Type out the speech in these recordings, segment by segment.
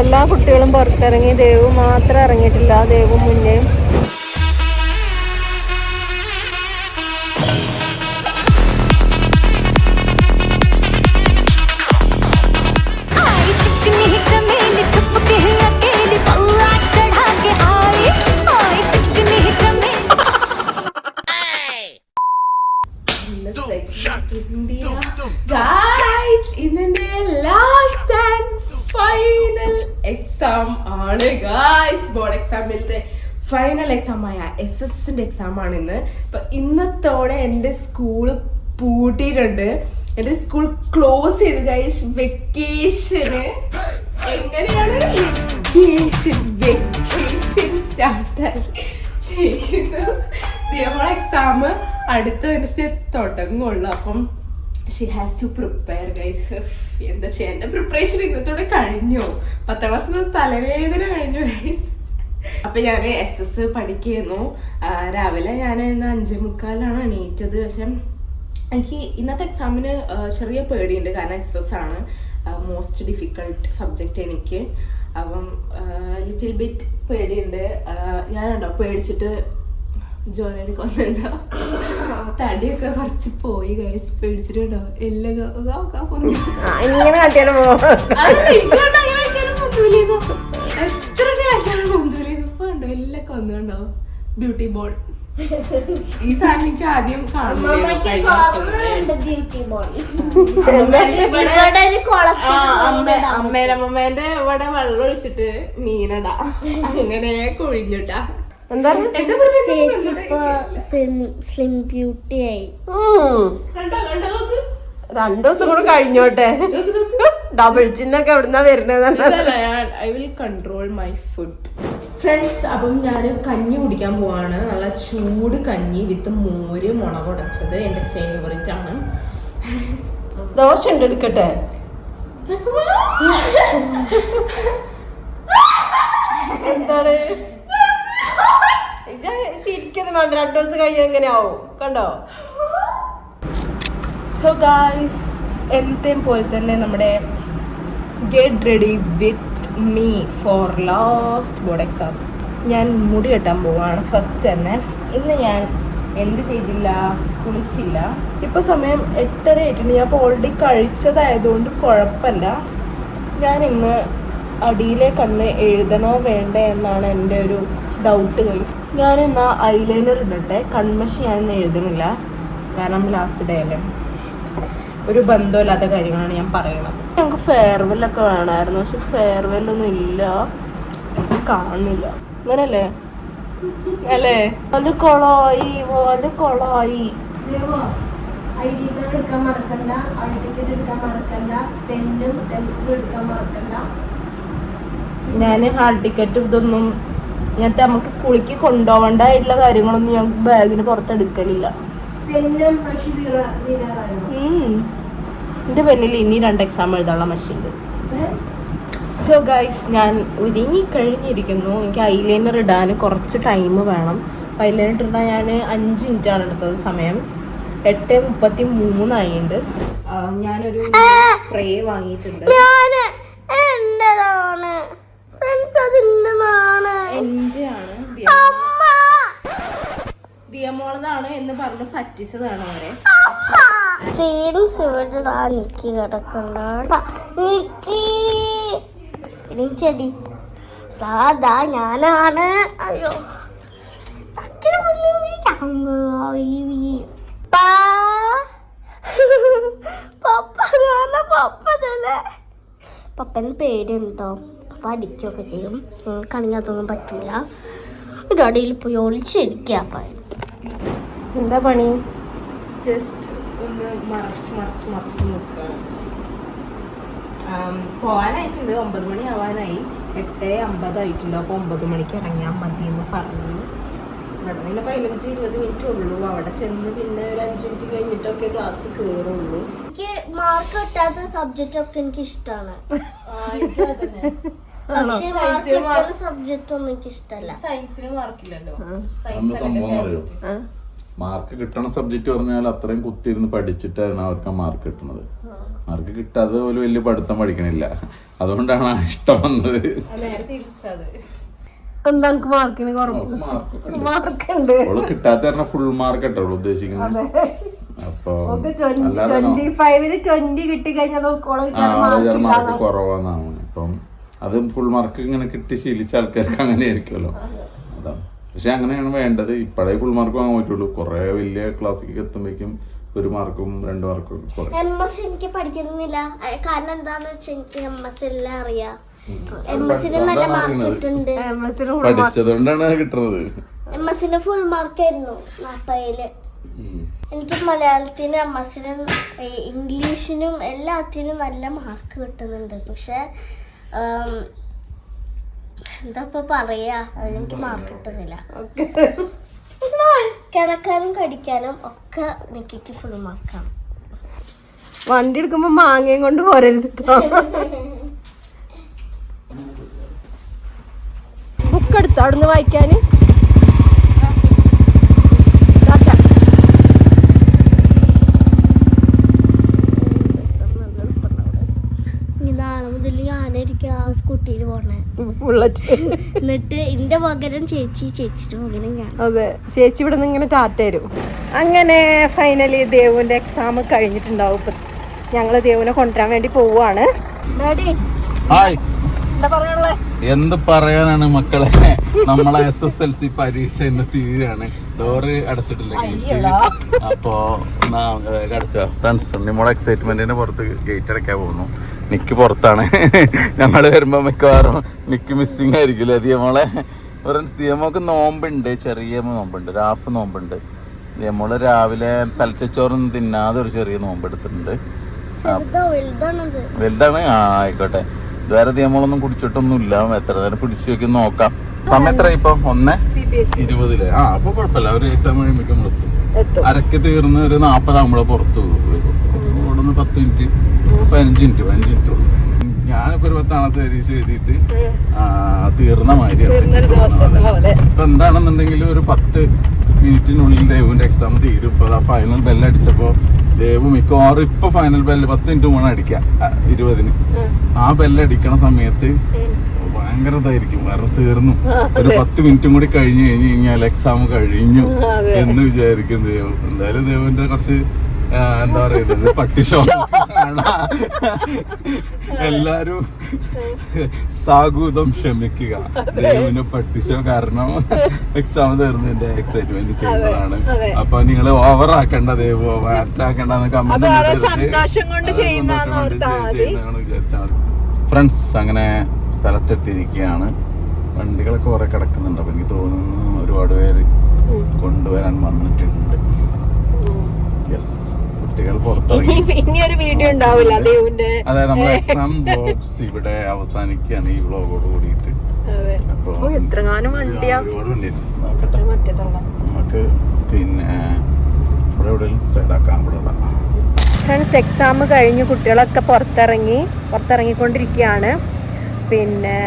എല്ലാ കുട്ടികളും പുറത്തിറങ്ങി, ദേവു മാത്രം ഇറങ്ങിയിട്ടില്ല. ദേവു മുന്നേ. ഇന്നെ ലാസ്റ്റ് ആൻഡ് ഫൈനൽ എക്സാം ആണ് ഗായ്സ്. ബോർഡ് എക്സാമിലത്തെ ഫൈനൽ എക്സാം ആയ SSന്റെ എക്സാം ആണ് ഇന്ന്. അപ്പൊ ഇന്നത്തോടെ എന്റെ സ്കൂള് പൂട്ടിയിട്ടുണ്ട്. എന്റെ സ്കൂൾ ക്ലോസ് ചെയ്തു ഗായ്സ്. വെക്കേഷന് എങ്ങനെയാണ് വെക്കേഷൻ സ്റ്റാർട്ടായി ചെയ്തു. നമ്മളെ എക്സാം അടുത്ത വെനസ്ഡേ തുടങ്ങുള്ളൂ. അപ്പം she has to prepare guys. എന്താ ചെയ്യാ, എന്റെ പ്രിപ്പറേഷൻ ഇന്നത്തോടെ കഴിഞ്ഞു. 10ാം ക്ലാസ്സിൽ തലവേദന കഴിഞ്ഞു ഗൈസ്. അപ്പൊ ഞാൻ SS പഠിക്കുന്നു. രാവിലെ ഞാൻ ഇന്ന് 5:45 എണീറ്റത്. പക്ഷെ എനിക്ക് ഇന്നത്തെ എക്സാമിന് ചെറിയ പേടിയുണ്ട്. കാരണം SS ആണ് മോസ്റ്റ് ഡിഫിക്കൾട്ട് സബ്ജക്റ്റ് എനിക്ക്. അപ്പം ലിറ്റിൽ ബിറ്റ് പേടിയുണ്ട്. ഞാനുണ്ടോ പേടിച്ചിട്ട് ജോലി കൊന്നുണ്ടോ, തടിയൊക്കെ കുറച്ച് പോയി ഗൈസ്. പേടിച്ചിട്ടുണ്ടോ എല്ലാം ഇങ്ങനെ കാട്ടിയാലും ഉണ്ടോ എല്ലാം കൊന്നുണ്ടോ. ബ്യൂട്ടി ബോൾ ഈ സാധനം എനിക്ക് ആദ്യം അമ്മേന്റെ ഇവിടെ വെള്ളം ഒഴിച്ചിട്ട് മീനടാ അങ്ങനെ കൊഴിഞ്ഞിട്ടാ. സ്ലിം ബ്യൂട്ടി ആയി. 2 ദിവസം കൂടെ കഴിഞ്ഞോട്ടെ. ഡബിൾ ചിന്നൊക്കെ എവിടുന്നാ വരുന്നത്? I will control my food friends. അപ്പം ഞാൻ കഞ്ഞി കുടിക്കാൻ പോവാണ്. നല്ല ചൂട് കഞ്ഞി വിത്ത് മോര് മുളക് ഉടച്ചത് എന്റെ ഫേവറേറ്റ് ആണ്. ദോശ ഉണ്ട്, എടുക്കട്ടെ? എന്താണ് ചിരിക്കൊന്നും വേണ്ട. 2 ദിവസം കഴിഞ്ഞാൽ എങ്ങനെയാവും കണ്ടോ. സോ ഗായ്സ്, എന്നത്തെയും പോലെ തന്നെ നമ്മുടെ get ready with me for last board exam. ഞാൻ മുടി കെട്ടാൻ പോവാണ് ഫസ്റ്റ് തന്നെ. ഇന്ന് ഞാൻ എന്ത് ചെയ്തില്ല, കുളിച്ചില്ല. ഇപ്പൊ സമയം 8:30 ആയിട്ടുണ്ട്. ഞാൻ ഇപ്പോൾ ഓൾറെഡി കഴിച്ചതായതുകൊണ്ട് കുഴപ്പമില്ല. ഞാൻ ഇന്ന് അടിയിലെ കണ്ണ് എഴുതണോ വേണ്ടേ എന്നാണ് എൻ്റെ ഒരു ഡൗട്ട് ഗൈസ്. ഞാൻ ഇന്ന് ഐലൈനർ ഇടട്ടെ. കൺമഷി ഞാൻ എഴുതണില്ല, കാരണം ലാസ്റ്റ് ഡേ അല്ലേ. ഒരു ബന്ധമില്ലാത്ത കാര്യങ്ങളാണ് ഞാൻ പറയണത്. ഞങ്ങൾക്ക് ഫെയർവെല്ലൊക്കെ വേണമായിരുന്നു, പക്ഷെ ഫെയർവെല്ലൊന്നും ഇല്ല, കാണുന്നില്ല. അങ്ങനല്ലേ അല്ലേ? അത് കൊളായി. ID കാർഡ് എടുക്കാൻ മറക്കണ്ട, ഹാൾ ടിക്കറ്റ് എടുക്കാൻ മറക്കണ്ട, പെന്നും പെൻസിലും എടുക്കാൻ മറക്കണ്ട. ഞാൻ ഹാൾ ടിക്കറ്റും ഇതൊന്നും ഇങ്ങനത്തെ നമുക്ക് സ്കൂളിലേക്ക് കൊണ്ടുപോകേണ്ടതായിട്ടുള്ള കാര്യങ്ങളൊന്നും ഞാൻ ബാഗിന് പുറത്തെടുക്കലില്ല. എൻ്റെ പെന്നിൽ ഇനി 2 എക്സാം എഴുതാനുള്ള മഷിയുണ്ട്. സോ ഗൈസ്, ഞാൻ ഒരുങ്ങി കഴിഞ്ഞിരിക്കുന്നു. എനിക്ക് ഐലൈനർ ഇടാൻ കുറച്ച് ടൈം വേണം. ഐലൈനർ ഇടാൻ ഞാൻ 5 മിനിറ്റാണ് എടുത്തത്. സമയം 8:33 ആയിട്ടുണ്ട്. ഞാനൊരു സ്പ്രേ വാങ്ങിയിട്ടുണ്ട്. ദിയമോളതാണ് എന്ന് പറഞ്ഞ് പറ്റിച്ചതാണ് അവരെ. ചെടി ഞാനാണ്. അയ്യോ പപ്പന് പേടിയുണ്ടോ? പപ്പ അടിക്കുകയൊക്കെ ചെയ്യും. കണിഞ്ഞാത്തൊന്നും പറ്റൂല. ഒരു അടിയിൽ പോയി ഒളിച്ചിരിക്കുക. എന്താ പണി? ജസ്റ്റ് ഒന്ന് മറിച്ച് നോക്കുകയാണ്. പോകാനായിട്ടുണ്ട്. 9 മണി ആവാനായി. 8:50 ആയിട്ടുണ്ട്. അപ്പോൾ 9 മണിക്ക് ഇറങ്ങിയാൽ മതി എന്ന് പറഞ്ഞു. ഇവിടെ നിന്ന് 15-20 മിനിറ്റ് ഉള്ളൂ. അവിടെ ചെന്ന് പിന്നെ ഒരു 5 മിനിറ്റ് കഴിഞ്ഞിട്ടൊക്കെ ക്ലാസ് കയറുള്ളൂ. എനിക്ക് മാർക്ക് കിട്ടാത്ത സബ്ജക്റ്റ് ഒക്കെ എനിക്ക് ഇഷ്ടമാണ്. സബ്ജക്റ്റ് ഒന്നും എനിക്ക് ഇഷ്ടമല്ല. സയൻസിന് മാർക്കില്ലല്ലോ. മാർക്ക് കിട്ടണ സബ്ജക്റ്റ് പറഞ്ഞാൽ അത്രയും കുത്തിയിരുന്ന് പഠിച്ചിട്ടാണ് അവർക്ക് ആ മാർക്ക് കിട്ടുന്നത്. മാർക്ക് കിട്ടാതെ പോലും വലിയ പഠിത്തം പഠിക്കണില്ല. അതുകൊണ്ടാണ് ആ ഇഷ്ടം വന്നത്. എന്താ എനിക്ക് മാർക്കിന് മാർക്കുണ്ട്. അവള് കിട്ടാത്ത പറഞ്ഞ ഫുൾ മാർക്ക് കേട്ടോ അവള് ഉദ്ദേശിക്കുന്നത്. അപ്പൊ 25-ന് 20 കിട്ടിക്കഴിഞ്ഞാൽ മാർക്ക് കുറവാന്നാണ്. അപ്പം അത് ഫുൾ മാർക്ക് ഇങ്ങനെ കിട്ടി ശീലിച്ച ആൾക്കാർക്ക് അങ്ങനെ ആയിരിക്കുമല്ലോ. അതാണ്. പക്ഷെ അങ്ങനെയാണ് വേണ്ടത്. ഇപ്പോഴേ ഫുൾ മാർക്ക് വാങ്ങാൻ പറ്റുള്ളൂ. കുറെ വലിയ ക്ലാസ്സിലേക്ക് എത്തുമ്പോഴേക്കും 1 മാർക്കും 2 മാർക്കും MS എനിക്ക് പഠിക്കുന്നില്ല. കാരണം എന്താന്ന് വെച്ചാൽ എനിക്ക് MS എല്ലാം അറിയാം. MS-ന് നല്ല മാർക്ക് കിട്ടുന്നുണ്ട്. പഠിച്ചതുകൊണ്ടാണ് കിട്ടുന്നത്. MS-ന് ഫുൾ മാർക്കായിരുന്നു 40-ല്. എനിക്ക് മലയാളത്തിനും MS-നും ഇംഗ്ലീഷിനും എല്ലാത്തിനും നല്ല മാർക്ക് കിട്ടുന്നുണ്ട്. പക്ഷെ എന്താ ഇപ്പൊ പറയാ, അതെനിക്ക് മാർക്ക് കിട്ടുന്നില്ല. കിടക്കാനും കടിക്കാനും ഒക്കെ എനിക്ക് ഫുൾ മാർക്കാണ്. വണ്ടി എടുക്കുമ്പോ മാങ്ങയും കൊണ്ട് പോരരുത്. ബുക്ക് എടുത്തോ അവിടുന്ന് വായിക്കാന്? നാളെ മുതൽ ഞാനായിരിക്കും ആ സ്കൂട്ടിയിൽ പോണേ. എന്നിട്ട് എന്റെ പകരം ചേച്ചിയുടെ പകരം ഞാൻ. അതെ, ചേച്ചി ഇവിടെ നിന്ന് ഇങ്ങനെ ടാറ്റ തരും. അങ്ങനെ ഫൈനലി ദേവുവിന്റെ എക്സാം കഴിഞ്ഞിട്ടുണ്ടാവും. ഇപ്പൊ ഞങ്ങള് ദേവുവിനെ കൊണ്ടുവരാൻ വേണ്ടി പോവാണ്. എന്ത് പറയാനാണ് മക്കളെ, നമ്മളെ SSLC പരീക്ഷ ഇന്ന് തീരാണ്. ഡോറ് അടച്ചിട്ടില്ല, അപ്പോ അടച്ചോ ഫ്രണ്ട്സ്. നമ്മളെ എക്സൈറ്റ്മെന്റിന്റെ പുറത്ത് ഗേറ്റ് അടയ്ക്കാൻ പോകുന്നു. നിക്ക് പുറത്താണ്. ഞങ്ങള് വരുമ്പോ മിക്കവാറും നിക്ക് മിസ്സിങ് ആയിരിക്കില്ല. ദിയമോളെ ദിയമോക്ക് നോമ്പുണ്ട്, ചെറിയ നോമ്പുണ്ട്, ഹാഫ് നോമ്പുണ്ട്. ദിയമോള് രാവിലെ തലച്ചോറൊന്നും തിന്നാതെ ഒരു ചെറിയ നോമ്പ് എടുത്തിട്ടുണ്ട്. വലുതാണ്. ആയിക്കോട്ടെ. ഇതുവരെ ദിയമോളൊന്നും കുടിച്ചിട്ടൊന്നുമില്ല. എത്ര നേരം പിടിച്ചു വെക്കും നോക്കാം. സമയം എത്ര ഇപ്പൊ? 1:20. അപ്പൊ കുഴപ്പമില്ല. ഒരു എക്സാം കഴിയുമ്പോഴേക്കും നമ്മളെത്തും. അരക്ക് തീർന്ന് ഒരു 40 നമ്മളെ പുറത്ത് വരും. ഇവിടുന്ന് 10 മിനിറ്റ് 15 മിനിറ്റ് ഉള്ളൂ. ഞാനിപ്പോ ഒരു 10 പരീക്ഷ എഴുതിയിട്ട് തീർന്ന മാതിരിയാണ്. ഇപ്പൊ എന്താണെന്നുണ്ടെങ്കിൽ ഒരു 10 മിനിറ്റിനുള്ളിൽ ദേവുവിന്റെ എക്സാം തീരും. ഇപ്പൊ ഫൈനൽ ബെല്ലടിച്ചപ്പോ ദേവു മിക്കവാറും ഇപ്പൊ ഫൈനൽ ബെല്ല് 10 മിനിറ്റ് വേണം അടിക്കാം 20-ന്. ആ ബെല്ലടിക്കണ സമയത്ത് ഭയങ്കര ഇതായിരിക്കും. കാരണം തീർന്നു. ഒരു 10 മിനിറ്റും കൂടി കഴിഞ്ഞു കഴിഞ്ഞാൽ എക്സാം കഴിഞ്ഞു എന്ന് വിചാരിക്കും ദേവു. എന്തായാലും ദേവുവിന്റെ കുറച്ച് എന്താ പറയുന്നത് പട്ടിഷോ എല്ലാരും സാഗൂതം ക്ഷമിക്കുക. ദേവുവിന് പട്ടിഷോ കാരണം എക്സാം തീർന്നതിന്റെ എക്സൈറ്റ്മെന്റ് ചെയ്യുന്നതാണ്. അപ്പൊ നിങ്ങൾ ഓവറാക്കണ്ട, ദേവു ഓവറാക്കണ്ടെന്ന് കമന്റ് വിചാരിച്ചാൽ മതി. ഫ്രണ്ട്സ്, അങ്ങനെ സ്ഥലത്തെത്തിയിരിക്കുകയാണ്. വണ്ടികളൊക്കെ കുറെ കിടക്കുന്നുണ്ട്. അപ്പൊ എനിക്ക് തോന്നുന്നു ഒരുപാട് പേര് കൊണ്ടുവരാൻ വന്നിട്ടുണ്ട്. യെസ്, കുട്ടികൾ പുറത്തിറങ്ങി വീഡിയോ ഉണ്ടാവില്ല ദേവുവിന്റെ. അതെ, നമ്മുടെ എക്സാം വ്ലോഗ്സ് ഇവിടെ അവസാനിക്കുകയാണ് ഈ വ്ലോഗോട് കൂടിയിട്ട്. അപ്പൊ ഒരുപാട് വണ്ടി നോക്കട്ടെ നമുക്ക്. പിന്നെ ഇവിടെ എവിടെയും സൈഡാക്കാം. ഇവിടെ ഫ്രണ്ട്സ്, എക്സാം കഴിഞ്ഞ് കുട്ടികളൊക്കെ പുറത്തിറങ്ങിക്കൊണ്ടിരിക്കുകയാണ്. പിന്നെ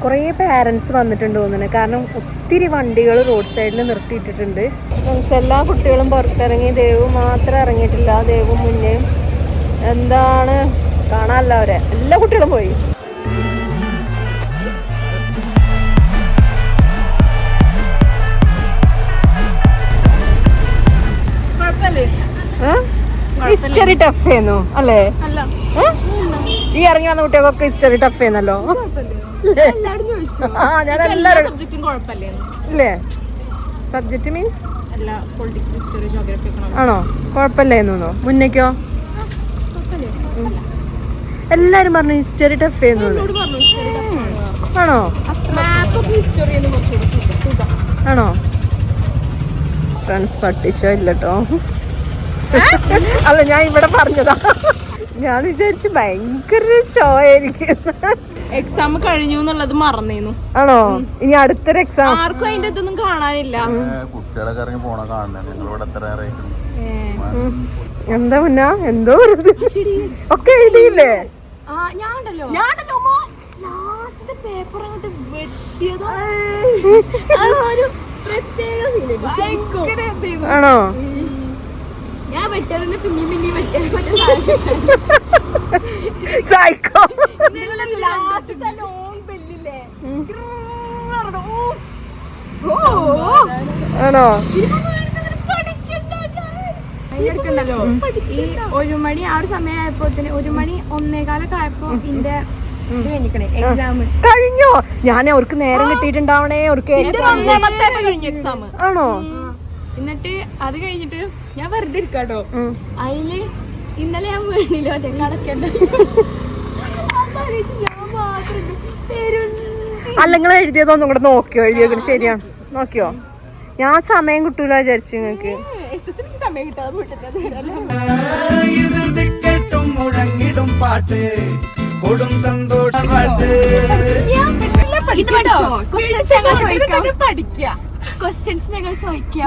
കുറേ പാരൻസ് വന്നിട്ടുണ്ട് തോന്നുന്നു. കാരണം ഒത്തിരി വണ്ടികൾ റോഡ് സൈഡിൽ നിർത്തിയിട്ടിട്ടുണ്ട്. എല്ലാ കുട്ടികളും പുറത്തിറങ്ങി. ദേവു മാത്രം ഇറങ്ങിയിട്ടില്ല. ദേവു മുന്നേ എന്താണ് കാണാനല്ല, അവരെ എല്ലാ കുട്ടികളും പോയി. ഹിസ്റ്ററി ടഫ് ചെയ്യുന്നു അല്ലേ? ഈ ഇറങ്ങി വന്ന കുട്ടികൾക്കൊക്കെ ഹിസ്റ്ററി ടഫ് ചെയ്യുന്നല്ലോ. ഞാൻ എല്ലാവരും ഇല്ലേ? സബ്ജക്ട് മീൻസ് ആണോ? കുഴപ്പമില്ലായിരുന്നു. മുന്നേക്കോ എല്ലാരും പറഞ്ഞു ഹിസ്റ്ററി ടഫ് ചെയ്യുന്നു. ആണോ? ആണോ? ഫ്രണ്ട്സ്, പട്ടിഷോ ഇല്ലട്ടോ. അല്ല, ഞാൻ ഇവിടെ പറഞ്ഞതാ. ഞാൻ വിചാരിച്ചു ഭയങ്കര ഷോ ആയിരിക്കും. എക്സാം കഴിഞ്ഞു എന്നുള്ളത് മറന്നേന്നു. ആണോ? ഇനി അടുത്തൊരു എക്സാം ആർക്കും അതിന്റെ ഇതൊന്നും കാണാനില്ല. കുട്ടികളൊക്കെ ഇറങ്ങി പോണ കാണണം. എന്താ മുന്ന എന്തോ ഒക്കെ എഴുതിയില്ലേ? ആണോ? ഞാൻ വെട്ടറിന് പിന്നെയും വെട്ടാൻ സൈക്കോ ആണോ? എടുക്കണ്ടല്ലോ. ഈ 1 മണി ആ ഒരു സമയമായപ്പോ 1 മണി 1:15 ആയപ്പോ ഇതിന്റെ ഇത് കഴിഞ്ഞിക്കണേ എക്സാം കഴിഞ്ഞോ? ഞാൻ അവർക്ക് നേരം കിട്ടിയിട്ടുണ്ടാവണേ. അവർക്ക് കഴിഞ്ഞു എക്സാം. ആണോ? എന്നിട്ട് അത് കഴിഞ്ഞിട്ട് ഞാൻ വെറുതെ ഇരിക്കാട്ടോ. അതില് ഇന്നലെ ഞാൻ വേണില്ലോ കടക്കണ്ട ഞാൻ മാത്രം അല്ല നിങ്ങൾ എഴുതിയതൊന്നും കൂടെ നോക്കിയോ? എഴുതിയോ? ശരിയാണ്, നോക്കിയോ? ഞാൻ സമയം കിട്ടൂല വിചാരിച്ചു നിങ്ങക്ക്. സമയം കിട്ടാതെ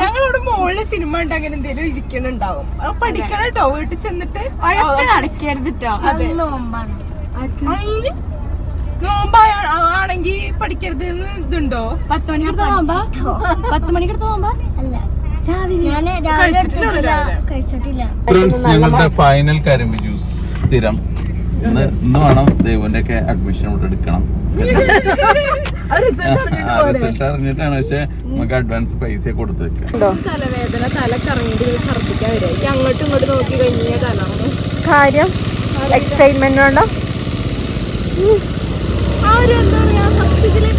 ഞങ്ങളോട് മോളില് സിനിമ ഉണ്ട് അങ്ങനെ എന്തെങ്കിലും ഇരിക്കണുണ്ടാവും. പഠിക്കണം കേട്ടോ. വീട്ടിൽ ചെന്നിട്ട് നടക്കരുതിട്ടോ. അതെ നോമ്പാണെങ്കിൽ പഠിക്കരുത് ഇതുണ്ടോ? 10 മണിക്കടുത്ത് നോമ്പാ? 10 മണിക്കടുത്ത് നോമ്പാ? അല്ല, കഴിച്ചിട്ടില്ല. ഫ്രണ്ട്സ്, ഞങ്ങളുടെ ഫൈനൽ കരിമ്പ് ജ്യൂസ് സ്ഥിരം ഇന്ന് വേണം ദേവുവിന്റെ ഒക്കെ അഡ്മിഷൻ ഇവിടെ എടുക്കണം. റിസൾട്ട് അറിഞ്ഞിട്ടാണ്, പക്ഷെ നമുക്ക് അഡ്വാൻസ് പൈസ കൊടുത്ത് വെക്കാം. തലവേദന, തലക്കറങ്ങിട്ട് ഛർദിക്കാൻ വരും. എനിക്ക് അങ്ങോട്ടും ഇങ്ങോട്ട് നോക്കി കഴിഞ്ഞ തലറങ്ങും. കാര്യം എക്സൈറ്റ്മെന്റ് ഉണ്ടോ? ആ ഒരു എന്താ പറയാ, സത്യത്തില്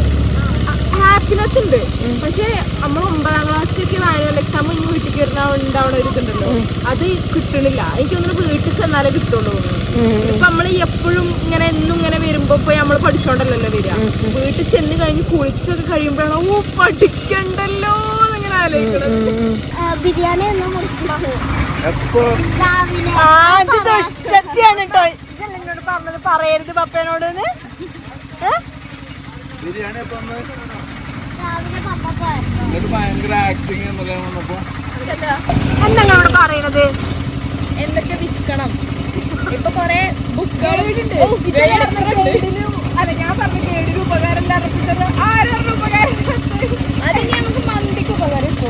ഹാപ്പിനെസ് ഉണ്ട്. പക്ഷെ നമ്മൾ 9ാം ക്ലാസ്സിലേക്ക് വായനൽ എക്സാം ഇനി വീട്ടിൽ ഉണ്ടാവുന്ന ഒരു ഇതുണ്ടല്ലോ, അത് കിട്ടണില്ല. എനിക്കൊന്നും വീട്ടിൽ ചെന്നാലേ കിട്ടുള്ളൂ. ഇപ്പൊ നമ്മള് എപ്പോഴും ഇങ്ങനെ എന്നും ഇങ്ങനെ വരുമ്പോ ഇപ്പൊ നമ്മള് പഠിച്ചോണ്ടല്ലോ വരിക. വീട്ടിൽ ചെന്ന് കഴിഞ്ഞ് കുളിച്ചൊക്കെ കഴിയുമ്പോഴാണ് ഓ പഠിക്കണ്ടല്ലോ എന്നിങ്ങനെ ആലോചിക്കണത്. ബിരിയാണി പറഞ്ഞത് പറയരുത് പപ്പേനോട്. ബിരിയാണി ഭയങ്കര ആക്ടിങ് വന്നപ്പോ എന്താണ് പറയണത്? എന്തൊക്കെ വിൽക്കണം. ഇപ്പൊ കൊറേ ബുക്കുകൾ ഞാൻ പറഞ്ഞ ഗൈഡിന് ഉപകാരം അത് ഞങ്ങൾക്ക് മന്തിക്ക് ഉപകാരം. ഇപ്പൊ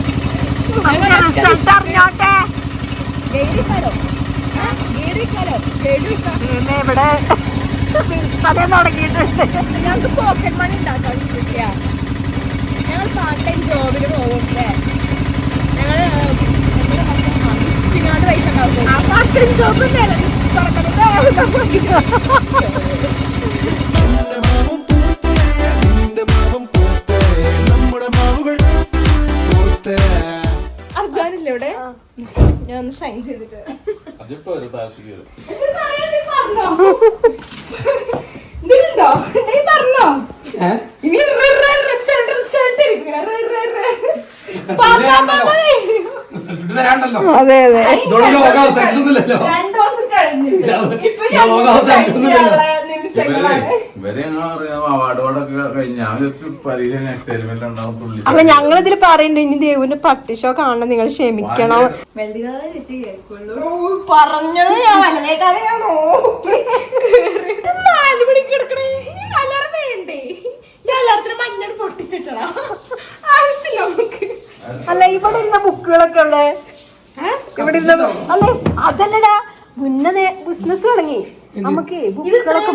ഇവിടെ തുടങ്ങിയിട്ടുണ്ട്. ഞങ്ങൾക്ക് പോക്കറ്റ് മണി ഉണ്ടാക്കാൻ കിട്ടിയ ഞങ്ങൾ പാർട്ട് ടൈം ജോബിന് പോകുമല്ലേ. ഞങ്ങള് ചിങ്ങാണ്ട് പൈസ ഉണ്ടാവും. ആ പാർട്ട് ടൈം ജോബ് അർജാനില്ലേ ഇവിടെ? ഞാൻ ഒന്ന് ഷൈൻ ചെയ്തിട്ട് പറഞ്ഞോ. ഇനി അതെ അതെ അല്ല, ഞങ്ങളിതിൽ പറയുന്നുണ്ട് ഇനി ദേവുവിന്റെ പട്ടി ഷോ കാണണം, നിങ്ങൾ ക്ഷമിക്കണം. പറഞ്ഞത് ഞാൻ വലതേക്കാതെ ഞാൻ നോക്കി 4 മണിക്ക് കിടക്കണേ. ഇനി അലാറം വേണ്ടേ? ഞാൻ അലാറത്തിന് മഞ്ഞൾ പൊട്ടിച്ചിട്ടണം ആവശ്യമില്ല നമുക്ക്. അല്ല, ഇവിടെ ഇരുന്ന ബുക്കുകളൊക്കെ ഉള്ളേ ഇവിടെ ഇരുന്ന അല്ലേ? അതല്ലടാ, മുന്നേ ബിസിനസ് തുടങ്ങി നമുക്ക് ബുക്കുകളൊക്കെ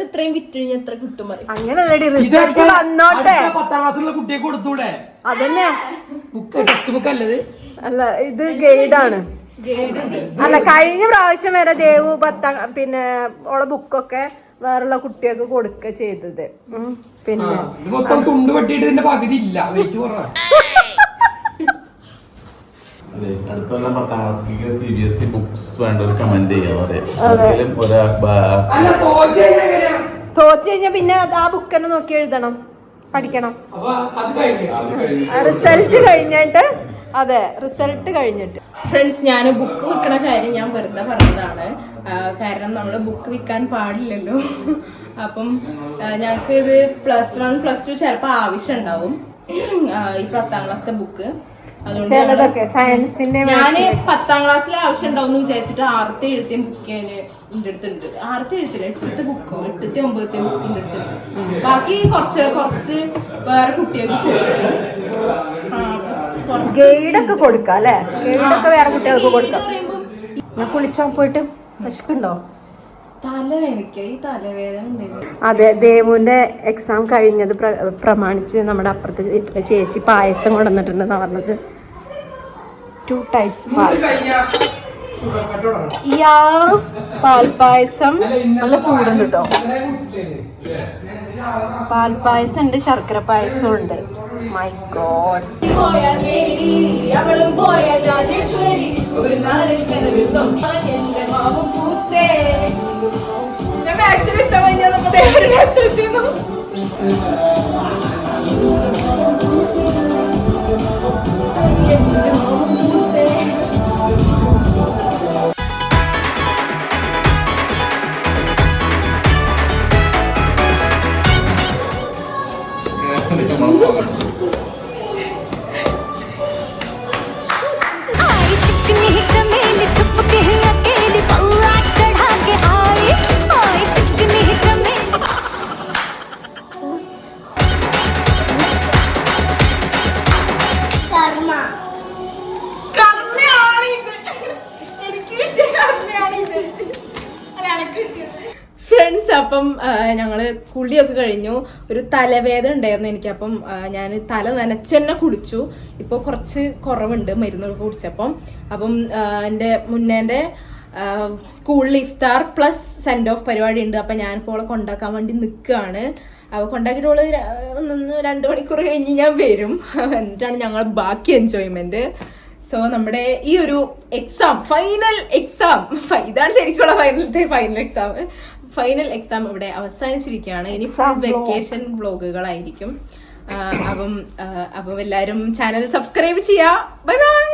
ഇത്രയും വിറ്റ് എത്ര കിട്ടും അങ്ങനെയല്ലേ? റിസൾട്ട് വന്നോട്ടെ. 10ാം ക്ലാസ്സിലുള്ള കുട്ടിയെ കൊടുത്തൂടെ? അതന്നെ ബുക്ക് ടെക്സ്റ്റ് ബുക്ക് അല്ലത്. അല്ല, ഇത് ഗൈഡാണ്. അല്ല, കഴിഞ്ഞ പ്രാവശ്യം വരെ ദേവു പിന്നെ ഓളെ ബുക്കൊക്കെ വേറുള്ള കുട്ടികൾക്ക് കൊടുക്ക ചെയ്തത്. പിന്നെ മൊത്തം തുണ്ട് വെട്ടിയിട്ട് ഇതിന്റെ പകുതി ഇല്ല, വെയിറ്റ് കുറവാണ്. അടുത്തുള്ള 10ാം ക്ലാസ്സിലേക്ക് CBSE ബുക്സ് വേണ്ടവർ കമന്റ് ചെയ്യാം. തോറ്റ് കഴിഞ്ഞാ പിന്നെ ആ ബുക്ക് തന്നെ നോക്കി എഴുതണം, പഠിക്കണം. റിസൾട്ട് കഴിഞ്ഞിട്ട്. അതെ, റിസൾട്ട് കഴിഞ്ഞിട്ട്. ഫ്രണ്ട്സ്, ഞാൻ ബുക്ക് വിൽക്കണ കാര്യം ഞാൻ വെറുതെ പറഞ്ഞതാണ്. കാരണം നമ്മൾ ബുക്ക് വിൽക്കാൻ പാടില്ലല്ലോ. അപ്പം ഞങ്ങൾക്ക് ഇത് +1 +2 ചിലപ്പോൾ ആവശ്യം ഉണ്ടാവും ഈ 10ാം ക്ലാസ്സിലെ ബുക്ക്. അതുകൊണ്ട് ഞാന് 10ാം ക്ലാസ്സിലെ ആവശ്യം ഉണ്ടാവും എന്ന് വിചാരിച്ചിട്ട് 6ത്തെ 7ത്തെയും ബുക്ക് എൻ്റെ അടുത്തുണ്ട്. 6ത്തെ എഴുത്തില്ല, 8ത്തെ ബുക്കോ 8ത്തെ 9ത്തെ ബുക്ക് എൻ്റെ അടുത്തുണ്ട്. ബാക്കി കുറച്ച് വേറെ കുട്ടികൾക്ക് കൊടുക്കും. ഗൈഡൊക്കെ കൊടുക്കാം അല്ലേ? ഗൈഡൊക്കെ വേറെ കുട്ടികൾക്ക് കൊടുക്കാം. ഞാൻ കുളിച്ചാൽ പോയിട്ട് വിശക്കുണ്ടോ? തലവേദന ഉണ്ടായിരുന്നു. അതെ, ദേവുവിന്റെ എക്സാം കഴിഞ്ഞത് പ്രമാണിച്ച് നമ്മുടെ അപ്പുറത്തെ വീട്ടിലെ ചേച്ചി പായസം കൊണ്ടുവന്നിട്ടുണ്ടെന്ന് പറഞ്ഞത്. 2 types പായസം. പാൽപ്പായസം നല്ല ചൂടുണ്ട് കേട്ടോ. പാൽപ്പായസം ഉണ്ട്, ശർക്കര പായസം ഉണ്ട്. My God. ഫ്രണ്ട്സ്, അപ്പം ഞങ്ങള് കുളിയൊക്കെ കഴിഞ്ഞു. ഒരു തലവേദന ഉണ്ടായിരുന്നു എനിക്ക്. അപ്പം ഞാൻ തല നനച്ച് തന്നെ കുളിച്ചു. ഇപ്പോൾ കുറച്ച് കുറവുണ്ട് മരുന്നൊക്കെ കുടിച്ചപ്പം. അപ്പം എൻ്റെ മുന്നേൻ്റെ സ്കൂളിൽ ഇഫ്താർ പ്ലസ് സെൻഡ് ഓഫ് പരിപാടി ഉണ്ട്. അപ്പം ഞാനിപ്പോൾ അവളെ കൊണ്ടാക്കാൻ വേണ്ടി നിൽക്കുകയാണ്. അവൾ കൊണ്ടാക്കിയിട്ടുള്ള 2 മണിക്കൂർ കഴിഞ്ഞ് ഞാൻ വരും. എന്നിട്ടാണ് ഞങ്ങൾ ബാക്കി എൻജോയ്മെൻറ്റ്. സോ നമ്മുടെ ഈ ഒരു എക്സാം, ഫൈനൽ എക്സാം, ഇതാണ് ശരിക്കുള്ള ഫൈനൽ എക്സാം ഇവിടെ അവസാനിച്ചിരിക്കുകയാണ്. ഇനി ഫുൾ വെക്കേഷൻ വ്ലോഗുകളായിരിക്കും. അപ്പം എല്ലാവരും ചാനൽ സബ്സ്ക്രൈബ് ചെയ്യുക. Bye bye.